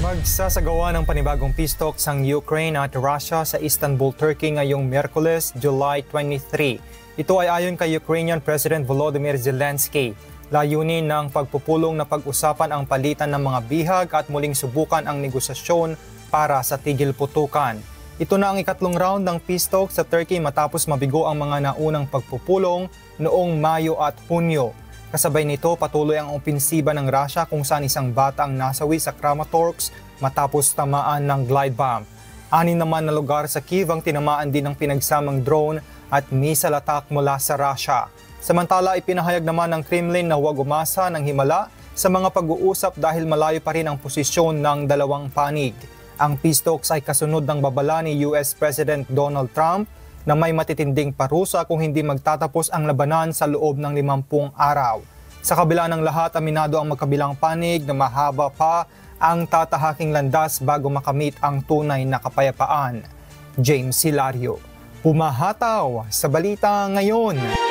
Magsasagawa ng panibagong peace talks ang Ukraine at Russia sa Istanbul, Turkey ngayong Miyerkules, July 23. Ito ay ayon kay Ukrainian President Volodymyr Zelensky. Layunin ng pagpupulong na pag-usapan ang palitan ng mga bihag at muling subukan ang negosasyon para sa tigil putukan. Ito na ang ikatlong round ng peace talks sa Turkey matapos mabigo ang mga naunang pagpupulong noong Mayo at Hunyo. Kasabay nito, patuloy ang opensiba ng Russia kung saan isang bata ang nasawi sa Kramatorsk matapos tamaan ng glide bomb. 6 naman na lugar sa Kyiv ang tinamaan din ng pinagsamang drone at missile attack mula sa Russia. Samantala, ipinahayag naman ng Kremlin na huwag umasa ng himala sa mga pag-uusap dahil malayo pa rin ang posisyon ng dalawang panig. Ang peace talks ay kasunod ng babala ni US President Donald Trump na may matitinding parusa kung hindi magtatapos ang labanan sa loob ng 50 araw. Sa kabila ng lahat, aminado ang magkabilang panig na mahaba pa ang tatahaking landas bago makamit ang tunay na kapayapaan. James Hilario, pumahataw sa Balita Ngayon.